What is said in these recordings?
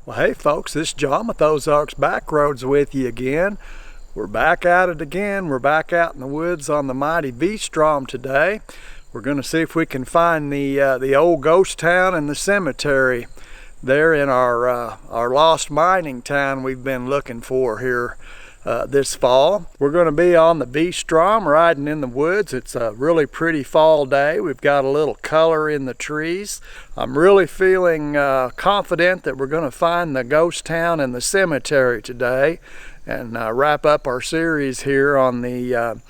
Well, hey folks, this is John with Ozarks Backroads with you again. We're back at it again. We're back out in the woods on the mighty V-Strom today. We're going to see if we can find the old ghost town and the cemetery there in our lost mining town we've been looking for here this fall. We're going to be on the V-Strom riding in the woods. It's a really pretty fall day. We've got a little color in the trees. I'm really feeling confident that we're going to find the ghost town and the cemetery today and wrap up our series here on the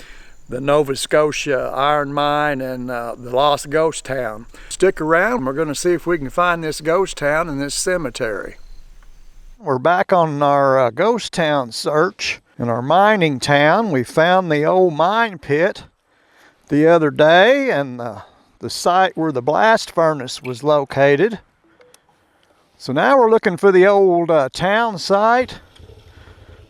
Nova Scotia iron mine and the lost ghost town. Stick around. We're going to see if we can find this ghost town and this cemetery. We're back on our ghost town search in our mining town. We found the old mine pit the other day and the site where the blast furnace was located. So now we're looking for the old town site,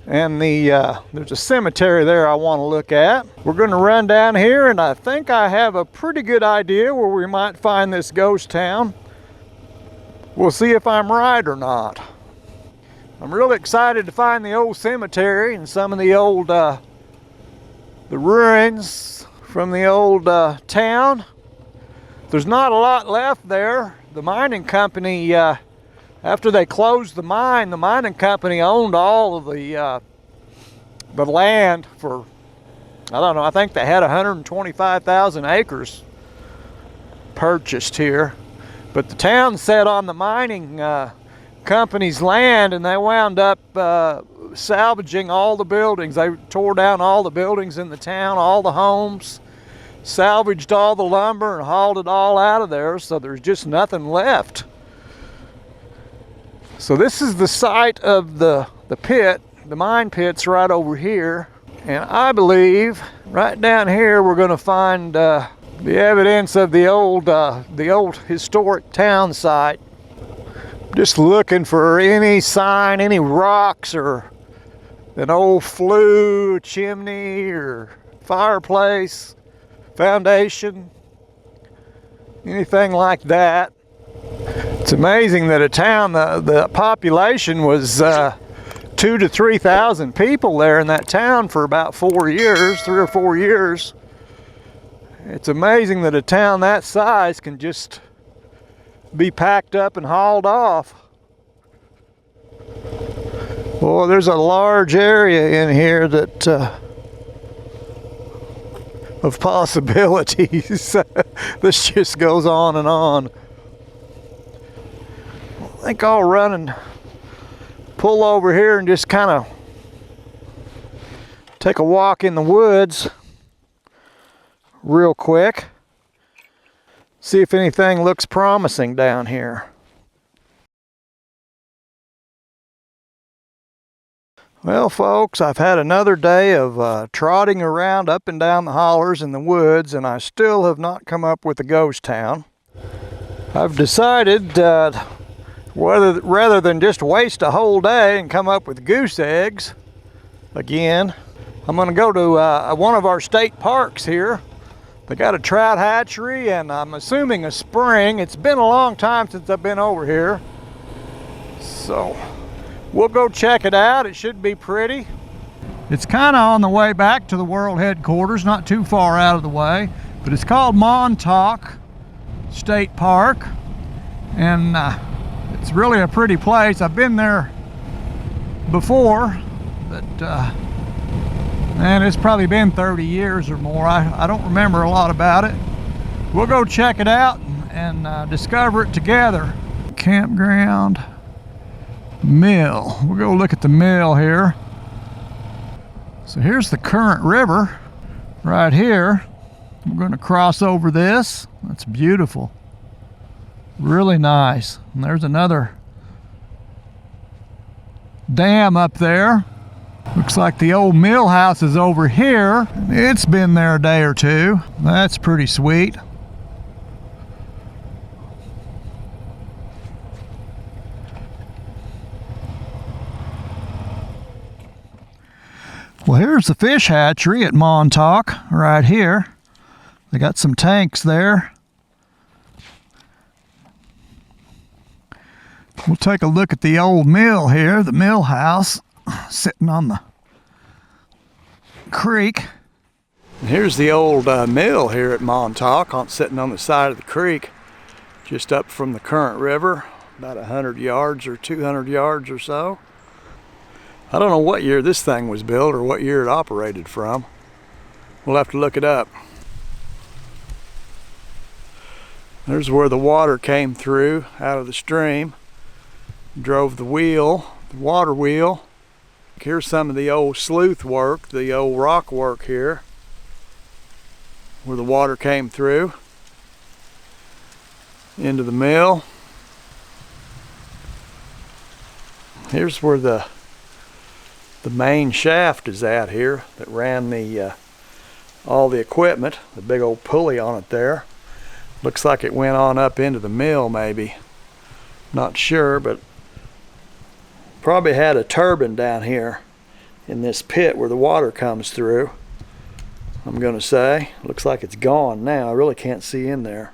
and there's a cemetery there I want to look at. We're going to run down here, and I think I have a pretty good idea where we might find this ghost town. We'll see if I'm right or not. I'm really excited to find the old cemetery and some of the old the ruins from the old town. There's not a lot left there. The mining company, after they closed the mining company owned all of the land for, I don't know, I think they had 125,000 acres purchased here. But the town sat on the mining company's land, and they wound up salvaging all the buildings. They tore down all the buildings in the town, all the homes, salvaged all the lumber and hauled it all out of there, so there's just nothing left. So this is the site of the pit. The mine pit's right over here, and I believe right down here we're going to find the evidence of the old historic town site. Just looking for any sign, any rocks or an old flue, chimney or fireplace, foundation, anything like that. It's amazing that a town, the population was 2,000 to 3,000 people there in that town for about 4 years, 3 or 4 years. It's amazing that a town that size can just be packed up and hauled off. Well, there's a large area in here that of possibilities. This just goes on and on. I think I'll run and pull over here and just kind of take a walk in the woods real quick. See if anything looks promising down here. Well, folks, I've had another day of trotting around up and down the hollers in the woods, and I still have not come up with a ghost town. I've decided rather than just waste a whole day and come up with goose eggs again, I'm going to go to one of our state parks here. They got a trout hatchery, and I'm assuming a spring. It's been a long time since I've been over here, so we'll go check it out. It should be pretty. It's kind of on the way back to the world headquarters, not too far out of the way, but it's called Montauk State Park, and it's really a pretty place. I've been there before, but man, it's probably been 30 years or more. I don't remember a lot about it. We'll go check it out and discover it together. Campground mill. We'll go look at the mill here. So here's the current river right here. We're going to cross over this. That's beautiful. Really nice. And there's another dam up there. Looks like the old mill house is over here. It's been there a day or two. That's pretty sweet. Well, here's the fish hatchery at Montauk right here. They got some tanks there. We'll take a look at the old mill here, the mill house, sitting on the creek. Here's the old mill here at Montauk, sitting on the side of the creek, just up from the current river, about 100 yards or 200 yards or so. I don't know what year this thing was built or what year it operated from. We'll have to look it up. There's where the water came through out of the stream, drove the wheel, the water wheel. Here's some of the old sleuth work, the old rock work here, where the water came through into the mill. Here's where the main shaft is at here that ran the all the equipment, the big old pulley on it there. Looks like it went on up into the mill maybe. Not sure, but probably had a turbine down here in this pit where the water comes through, I'm gonna say. Looks like it's gone now. I really can't see in there.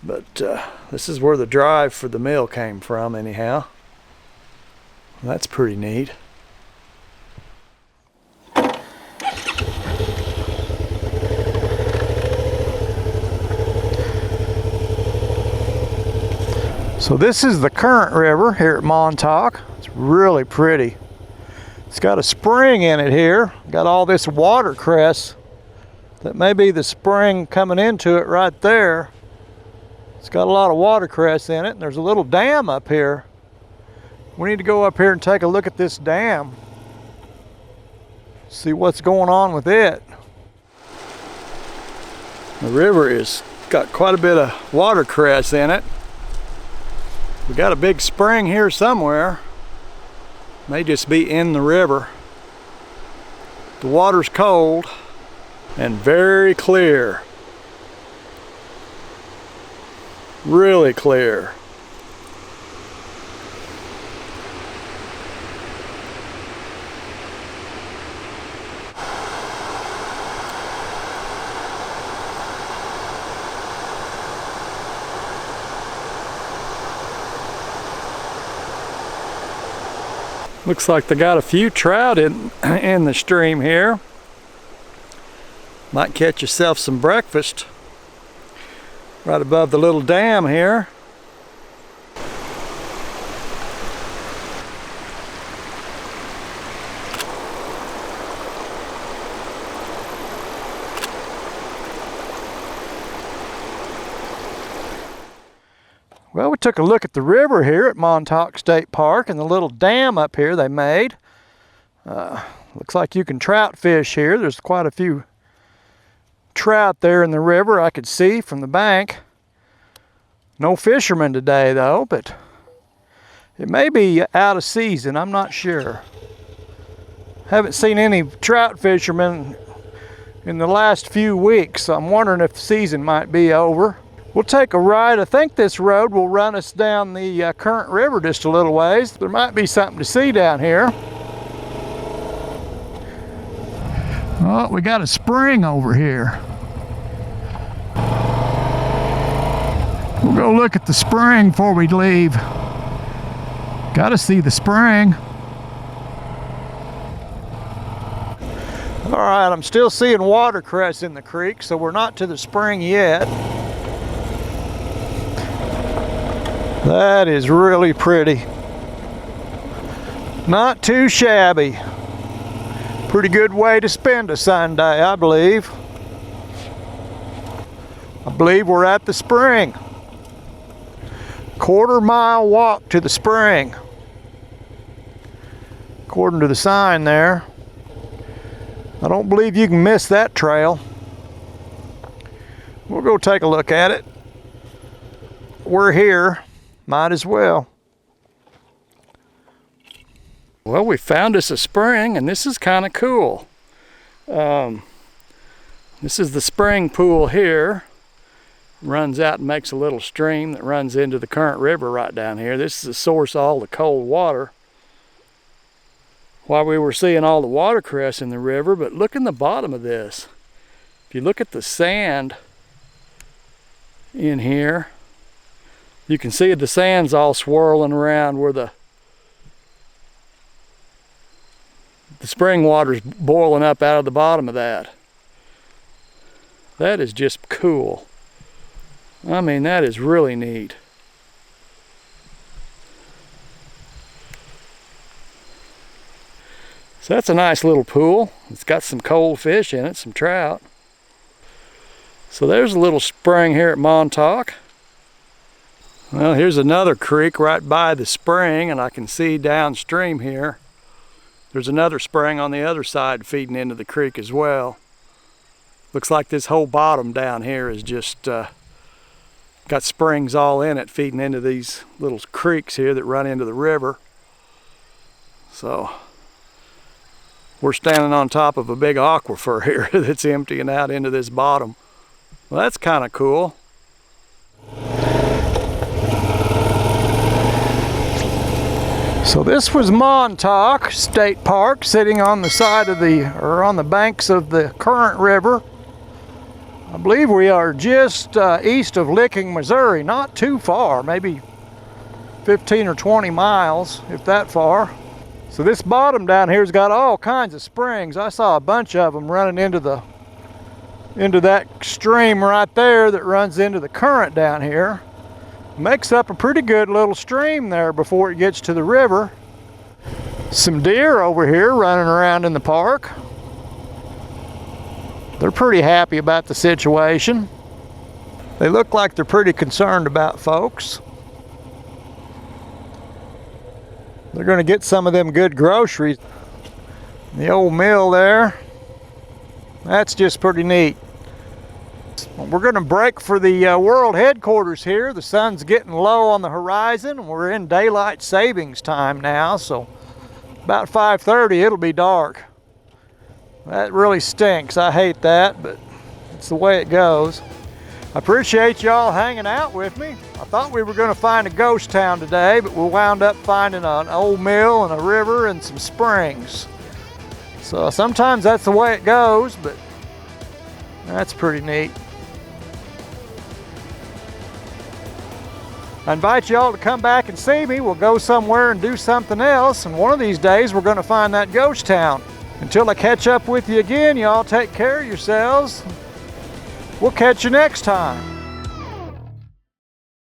But this is where the drive for the mill came from anyhow. That's pretty neat. So this is the current river here at Montauk. It's really pretty. It's got a spring in it here. Got all this watercress. That may be the spring coming into it right there. It's got a lot of watercress in it, and there's a little dam up here. We need to go up here and take a look at this dam. See what's going on with it. The river is got quite a bit of watercress in it. We got a big spring here somewhere. May just be in the river. The water's cold and very clear. Really clear. Looks like they got a few trout in the stream here. Might catch yourself some breakfast right above the little dam here. Well, we took a look at the river here at Montauk State Park and the little dam up here they made. Looks like you can trout fish here. There's quite a few trout there in the river I could see from the bank. No fishermen today though, but it may be out of season, I'm not sure. Haven't seen any trout fishermen in the last few weeks, so I'm wondering if the season might be over. We'll take a ride. I think this road will run us down the current river just a little ways. There might be something to see down here. Oh, we got a spring over here. We'll go look at the spring before we leave. Got to see the spring. All right, I'm still seeing watercress in the creek, so we're not to the spring yet. That is really pretty. Not too shabby. Pretty good way to spend a Sunday, I believe. I believe we're at the spring. Quarter-mile walk to the spring, according to the sign there. I don't believe you can miss that trail. We'll go take a look at it. We're here. Might as well. Well, we found us a spring, and this is kind of cool. This is the spring pool here. Runs out and makes a little stream that runs into the current river right down here. This is the source of all the cold water. While we were seeing all the watercress in the river, but look in the bottom of this. If you look at the sand in here, You can see the sand's all swirling around where the spring water's boiling up out of the bottom of that. That is just cool. I mean, that is really neat. So that's a nice little pool. It's got some cold fish in it, some trout. So there's a little spring here at Montauk. Well, here's another creek right by the spring, and I can see downstream here there's another spring on the other side feeding into the creek as well. Looks like this whole bottom down here is just got springs all in it feeding into these little creeks here that run into the river. So we're standing on top of a big aquifer here that's emptying out into this bottom. Well, that's kind of cool. So this was Montauk State Park, sitting on the side of on the banks of the current river. I believe we are just east of Licking, Missouri, not too far, maybe 15 or 20 miles, if that far. So this bottom down here's got all kinds of springs. I saw a bunch of them running into that stream right there that runs into the current down here. Makes up a pretty good little stream there before it gets to the river. Some deer over here running around in the park. They're pretty happy about the situation. They look like they're pretty concerned about folks. They're going to get some of them good groceries. The old mill there. That's just pretty neat. We're going to break for the world headquarters here. The sun's getting low on the horizon. We're in daylight savings time now, so about 5:30 it'll be dark. That really stinks. I hate that, but it's the way it goes. I appreciate y'all hanging out with me. I thought we were going to find a ghost town today, but we wound up finding an old mill and a river and some springs. So sometimes that's the way it goes, but that's pretty neat. I invite y'all to come back and see me. We'll go somewhere and do something else, and one of these days we're going to find that ghost town. Until I catch up with you again, y'all take care of yourselves. We'll catch you next time.